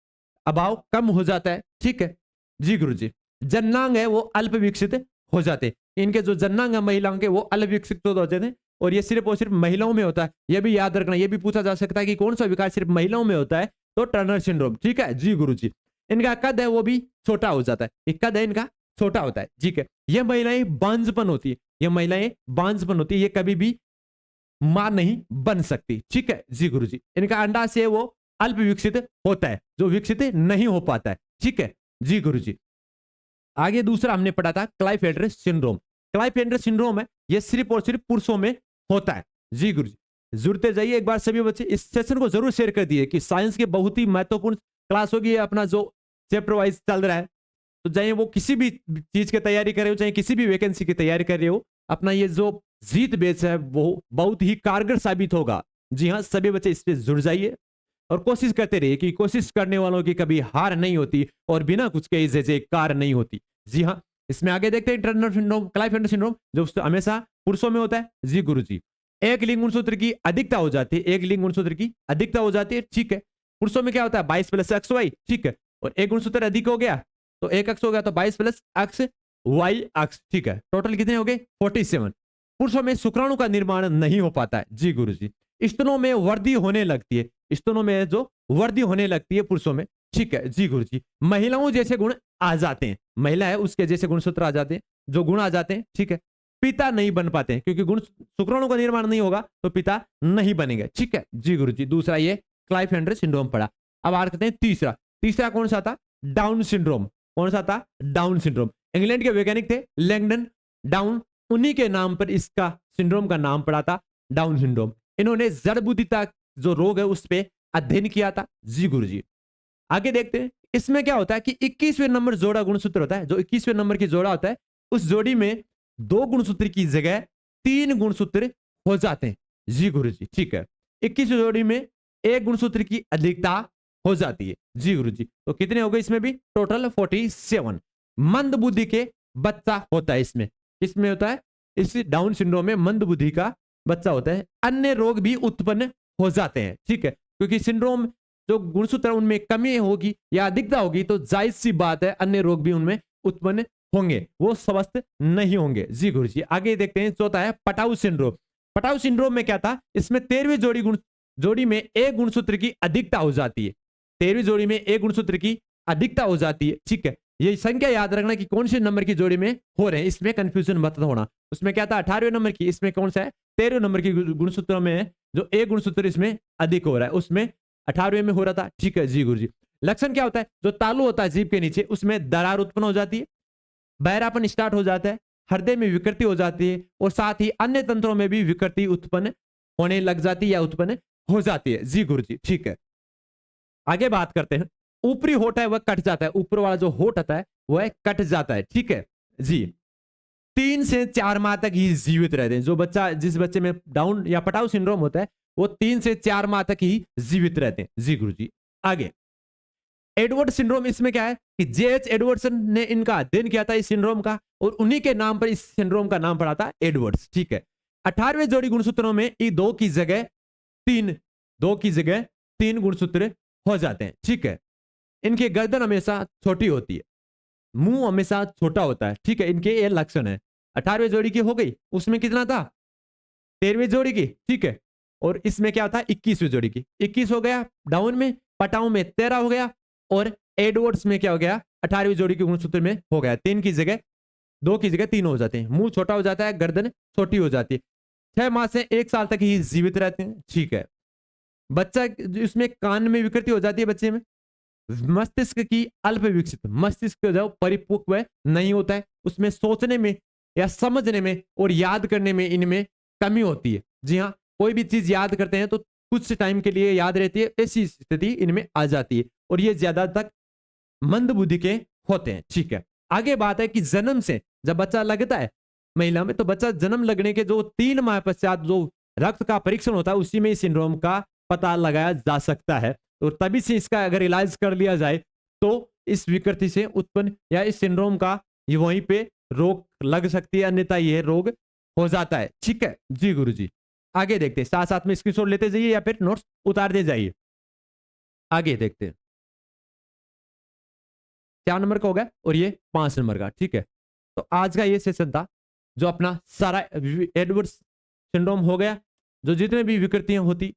अभाव कम हो जाता है। ठीक है जी गुरुजी। जननांग है वो अल्प विकसित हो जाते, इनके जो जननांग है महिलाओं के वो अल्प विकसित हो जाते हैं, और ये सिर्फ और सिर्फ महिलाओं में होता है। ये भी याद रखना, ये भी पूछा जा सकता है कि कौन सा विकार सिर्फ महिलाओं में होता है, तो टर्नर सिंड्रोम। ठीक है जी गुरुजी। इनका कद है वो भी छोटा हो जाता है, कद है इनका छोटा होता है। ठीक है, ये महिलाएं बांझपन होती है, ये महिलाएं बांझपन होती है, ये कभी भी मां नहीं बन सकती। ठीक है जी गुरुजी। इनका अंडाशय वो अल्प विकसित होता है, जो विकसित नहीं हो पाता है। ठीक है जी गुरुजी। आगे दूसरा हमने पढ़ा था क्लाइफेल्टर सिंड्रोम। क्लाइफेल्टर सिंड्रोम है ये सिर्फ और सिर्फ पुरुषों में होता है। जी गुरुजी, जुड़ते जाइए एक बार सभी बच्चे, इस सेशन को जरूर शेयर कर दिए कि साइंस के बहुत ही महत्वपूर्ण क्लास होगी, अपना जो चैप्टर वाइज चल रहा है। तो चाहे वो किसी भी चीज की तैयारी कर रहे हो, चाहे किसी भी वैकेंसी की तैयारी कर रहे हो, अपना ये जो जीत बेच है वो बहुत ही कारगर साबित होगा। जी हाँ, सभी बच्चे इस पे जुड़ जाइए और कोशिश करते रहिए, कि कोशिश करने वालों की कभी हार नहीं होती और बिना कुछ के जैसे कार नहीं होती। जी हाँ, इसमें आगे देखते हैं टर्नर सिंड्रोम, क्लाइफेल्टर सिंड्रोम, जो हमेशा पुरुषों में होता है। जी गुरुजी। एक लिंग गुणसूत्र की अधिकता हो जाती है, एक लिंग गुणसूत्र की अधिकता हो जाती है। ठीक है, पुरुषों में क्या होता है 22 प्लस एक्स वाई। ठीक है, और एक गुणसूत्र अधिक हो गया तो एक अक्स हो गया, तो 22 प्लस अक्स वाई अक्स। ठीक है, टोटल कितने हो गए 47। पुरुषों में शुक्राणु का निर्माण नहीं हो पाता है। जी गुरुजी। स्तनों में वृद्धि होने लगती है, स्तनों में जो वृद्धि होने लगती है पुरुषों में। ठीक है जी गुरुजी। महिलाओं जैसे गुण आ जाते हैं, महिला है उसके जैसे गुणसूत्र आ जाते हैं, जो गुण आ जाते हैं। ठीक है, पिता नहीं बन पाते हैं, क्योंकि गुण शुक्राणु का निर्माण नहीं होगा तो पिता नहीं बनेंगे। ठीक है जी गुरुजी। दूसरा ये क्लाइफेल्टर सिंड्रोम पड़ा। अब बात करते हैं तीसरा। तीसरा कौन सा था, डाउन सिंड्रोम। कौन सा था, डाउन सिंड्रोम। इंग्लैंड के वैज्ञानिक थे लैंगडन डाउन, उन्हीं के नाम पर इसका सिंड्रोम का नाम पड़ा था डाउन सिंड्रोम। इन्होंने जड़ बुद्धिता जो रोग है उस पर अध्ययन किया था। जी गुरुजी। आगे देखते हैं इसमें क्या होता है कि 21वें नंबर जोड़ा गुणसूत्र होता है, जो 21वें नंबर की जोड़ा होता है, उस जोड़ी में 2 गुणसूत्र की जगह 3 गुणसूत्र हो जाते हैं। जी गुरुजी। ठीक है, 21वें जोड़ी में 1 गुणसूत्र की अधिकता हो जाती है। जी गुरुजी। तो कितने हो गए इसमें भी, टोटल 47। मंद बुद्धि के बच्चा होता है इसमें, इसमें होता है, इस डाउन सिंड्रोम में मंद बुद्धि का बच्चा होता है। अन्य रोग भी उत्पन्न हो जाते हैं। ठीक है, क्योंकि सिंड्रोम जो गुणसूत्र उनमें कमी होगी या अधिकता होगी तो जायज सी बात है अन्य रोग भी उनमें उत्पन्न होंगे, वो स्वस्थ नहीं होंगे। जी गुरुजी। आगे देखते हैं चौथा है पटाऊ सिंड्रोम। पटाऊ सिंड्रोम में क्या था, इसमें 13वीं जोड़ी में एक गुणसूत्र की अधिकता हो जाती है, 13वीं जोड़ी में एक गुणसूत्र की अधिकता हो जाती है। ठीक है, ये संख्या याद रखना कि कौन से नंबर की जोड़ी में हो रहे हैं, इसमें कंफ्यूजन मत होना। उसमें क्या था 18वें नंबर की, इसमें कौन सा है 13वें नंबर की गुणसूत्रों में जो एक गुणसूत्र इसमें अधिक हो रहा है, उसमें 18वें में हो रहा था। ठीक है जी गुरुजी। लक्षण क्या होता है, जो तालु होता है जीभ के नीचे उसमें दरार उत्पन्न हो जाती है, बहरापन स्टार्ट हो जाता है, हृदय में विकृति हो जाती है, और साथ ही अन्य तंत्रों में भी विकृति उत्पन्न होने लग जाती है या उत्पन्न हो जाती है। जी गुरुजी। ठीक है, आगे बात करते हैं। ऊपरी होठ है वह कट जाता है, ऊपर वाला जो होठ होता है वह कट जाता है। ठीक है जी। 3 से 4 माह तक ही जीवित रहते हैं, जो बच्चा जिस बच्चे में डाउन या पटाऊ सिंड्रोम होता है वो 3 से 4 माह तक ही जीवित रहते हैं। जी गुरुजी। आगे एडवर्ड सिंड्रोम, इसमें क्या है कि जेएच एडवर्डसन ने इनका अध्ययन किया था इस सिंड्रोम का, और उन्हीं के नाम पर इस सिंड्रोम का नाम पड़ा था एडवर्ड्स। ठीक है, 18वें जोड़ी गुणसूत्रों में ई 2 की जगह 3 गुणसूत्र हो जाते हैं। ठीक है, इनकी गर्दन हमेशा छोटी होती है, मुंह हमेशा छोटा होता है। ठीक है, इनके ये लक्षण है। 18वें जोड़ी की हो गई, उसमें कितना था 13वें जोड़ी की। ठीक है, और इसमें क्या था 21वें जोड़ी की, 21 हो गया डाउन में, पटाऊ में 13 हो गया, और एडवर्ड्स में क्या हो गया 18वीं जोड़ी के गुणसूत्र में हो गया 3 की जगह 2 की जगह 3 हो जाते हैं। मुंह छोटा हो जाता है, गर्दन छोटी हो जाती है। 6 माह से 1 साल तक ही जीवित रहते हैं। ठीक है, बच्चा इसमें कान में विकृति हो जाती है बच्चे में। मस्तिष्क की अल्प विकसित, मस्तिष्क जो परिपक्व नहीं होता है, उसमें सोचने में या समझने में और याद करने में इनमें कमी होती है। जी हाँ, कोई भी चीज याद करते हैं तो कुछ टाइम के लिए याद रहती है, ऐसी स्थिति इनमें आ जाती है, और ये ज्यादा तक मंद बुद्धि के होते हैं। ठीक है, आगे बात है कि जन्म से जब बच्चा लगता है महिला में, तो बच्चा जन्म लगने के जो 3 माह पश्चात जो रक्त का परीक्षण होता है उसी में इस सिंड्रोम का पता लगाया जा सकता है। तो तभी से इसका अगर इलाज कर लिया जाए तो इस विकृति से उत्पन्न या इस सिंड्रोम का ये वहीं पे रोग लग सकती है, अन्यथा यह रोग हो जाता है। ठीक है जी गुरु जी। आगे देखते हैं, साथ साथ में स्क्रीनशॉट लेते जाइए या फिर नोट्स उतारते जाइए। आगे देखते हैं, 4 नंबर का हो गया और ये 5 नंबर का। ठीक है, तो आज का ये सेशन था जो अपना सारा एडवर्स सिंड्रोम हो गया, जो जितने भी विकृतियां होती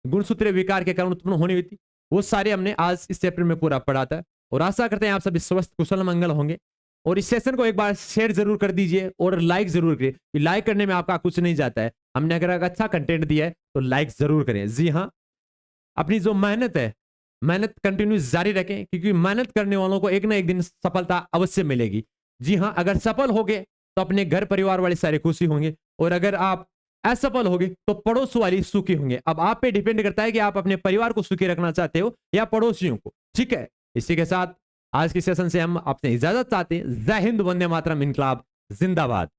गुणसूत्रीय विकार के कारण उत्पन्न होनी हुई थी वो सारे हमने आज इस चैप्टर में पूरा पढ़ा था। और आशा करते हैं आप सभी स्वस्थ कुशल मंगल होंगे। और इस सेशन को एक बार शेयर जरूर कर दीजिए और लाइक जरूर करिए। लाइक करने में आपका कुछ नहीं जाता है, हमने अगर अच्छा कंटेंट दिया है तो लाइक जरूर करें। जी हाँ, अपनी जो मेहनत है, मेहनत कंटिन्यूस जारी रखें, क्योंकि मेहनत करने वालों को एक ना एक दिन सफलता अवश्य मिलेगी। जी हाँ, अगर सफल हो गए तो अपने घर परिवार वाले सारे खुशी होंगे, और अगर आप असफल होगे तो पड़ोस वाली सुखी होंगे। अब आप पे डिपेंड करता है कि आप अपने परिवार को सुखी रखना चाहते हो या पड़ोसियों को। ठीक है, इसी के साथ आज के सेशन से हम आपसे इजाजत चाहते हैं। जय हिंद, वंदे मातरम, इनकलाब जिंदाबाद।